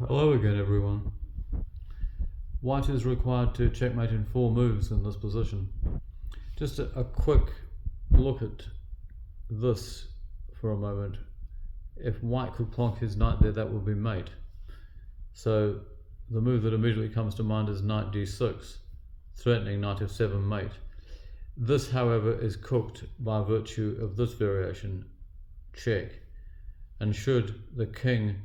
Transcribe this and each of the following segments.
Hello again, everyone. White is required to checkmate in 4 moves in this position. Just a quick look at this for a moment. If white could plonk his knight there, that would be mate. So the move that immediately comes to mind is knight d6, threatening knight f7 mate. This, however, is cooked by virtue of this variation, check, and should the king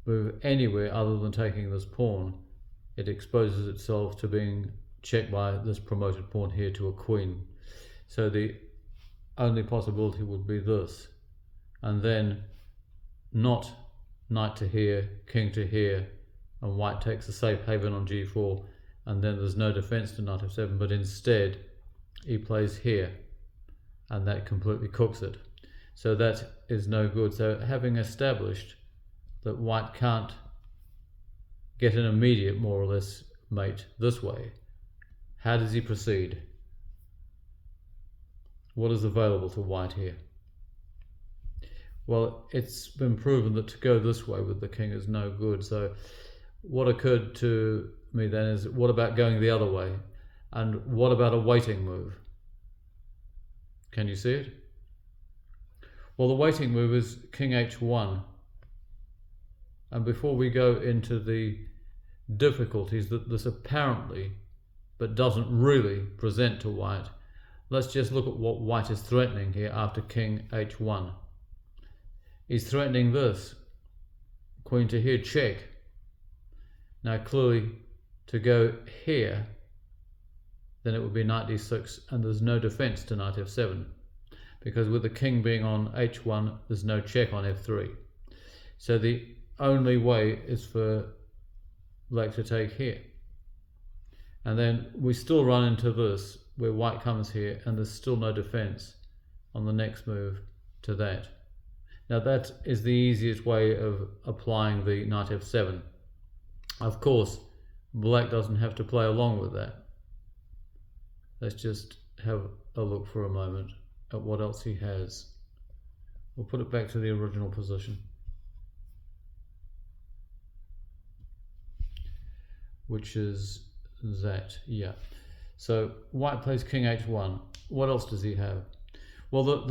move anywhere other than taking this pawn, it exposes itself to being checked by this promoted pawn here to a queen. So the only possibility would be this, and then not knight to here, king to here, and white takes a safe haven on g4, and then there's no defense to knight f7, but instead he plays here, and that completely cooks it. So that is no good. So having established that white can't get an immediate, more or less, mate this way, how does he proceed? What is available to white here? Well, it's been proven that to go this way with the king is no good. So what occurred to me then is, what about going the other way? And what about a waiting move? Can you see it? Well, the waiting move is king h1. And before we go into the difficulties that this apparently, but doesn't really present to white, let's just look at what white is threatening here after king h1. He's threatening this, queen to here, check. Now clearly to go here, then it would be knight d6, and there's no defense to knight f7, because with the king being on h1, there's no check on f3. So the only way is for black to take here. And then we still run into this, where white comes here and there's still no defense on the next move to that. Now that is the easiest way of applying the knight f7. Of course, black doesn't have to play along with that. Let's just have a look for a moment at what else he has. We'll put it back to the original position, which is that, yeah. So white plays king h1. What else does he have? Well,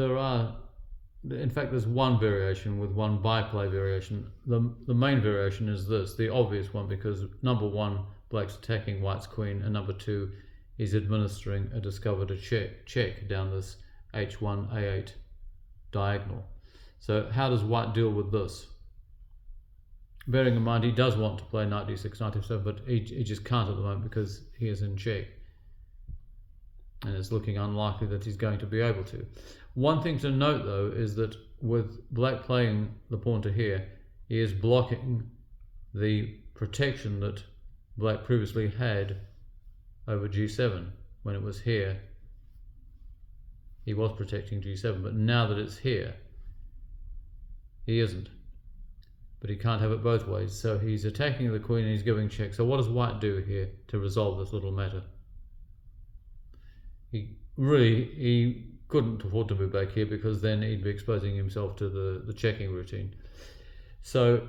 in fact, there's one variation with one byplay variation. The main variation is this, the obvious one, because number 1, black's attacking white's queen, and number 2, he's administering a discovered check down this h1 a8 diagonal. So how does white deal with this? Bearing in mind he does want to play knight d6, knight f7, but he just can't at the moment because he is in check. And it's looking unlikely that he's going to be able to. One thing to note though is that with black playing the pawn to here, he is blocking the protection that black previously had over g7. When it was here, he was protecting g7, but now that it's here, he isn't. But he can't have it both ways, so he's attacking the queen and he's giving check. So what does white do here to resolve this little matter? He couldn't afford to move back here, because then he'd be exposing himself to the checking routine. So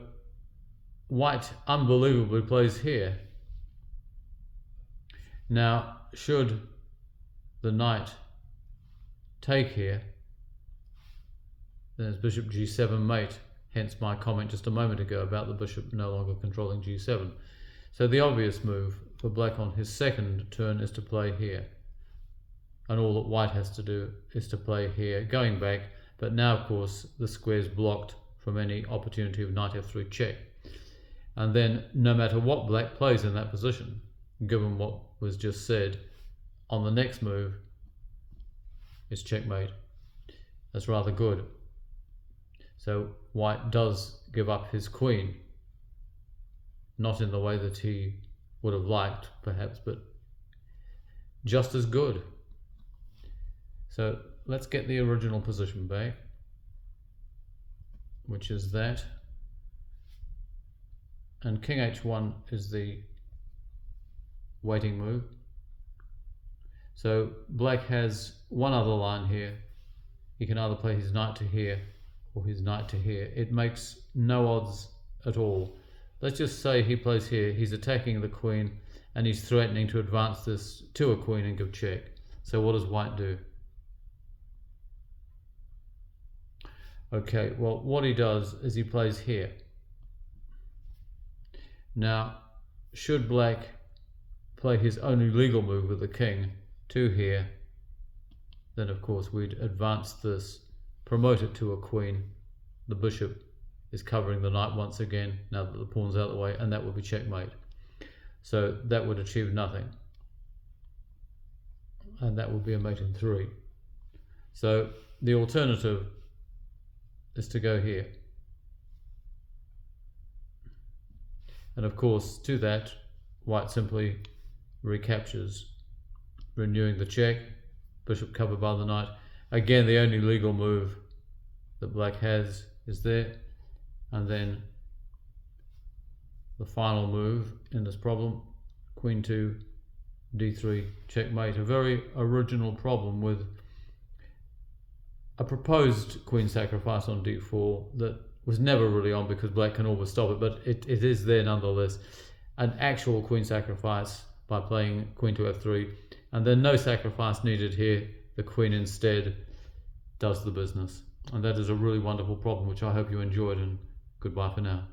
white unbelievably plays here. Now should the knight take here, then it's bishop g7 mate. Hence my comment just a moment ago about the bishop no longer controlling g7. So the obvious move for black on his second turn is to play here. And all that white has to do is to play here, going back, but now of course the square is blocked from any opportunity of knight f3 check. And then no matter what black plays in that position, given what was just said, on the next move is checkmate. That's rather good. So white does give up his queen, not in the way that he would have liked perhaps, but just as good. So let's get the original position back, which is that, and king h1 is the waiting move. So black has one other line here. He can either play his knight to here or his knight to here, it makes no odds at all. Let's just say he plays here, he's attacking the queen and he's threatening to advance this to a queen and give check. So what does white do? Okay, well, what he does is he plays here. Now, should black play his only legal move with the king to here, then of course we'd advance this, promote it to a queen. The bishop is covering the knight once again, now that the pawn's out of the way, and that would be checkmate. So that would achieve nothing. And that would be a mate in 3. So the alternative is to go here. And of course, to that, white simply recaptures, renewing the check, bishop covered by the knight. Again, the only legal move that black has is there. And then the final move in this problem, queen 2, d3, checkmate. A very original problem with a proposed queen sacrifice on d4 that was never really on because black can always stop it, but it is there nonetheless. An actual queen sacrifice by playing queen to f3, and then no sacrifice needed here. The queen instead does the business. And that is a really wonderful problem, which I hope you enjoyed, and goodbye for now.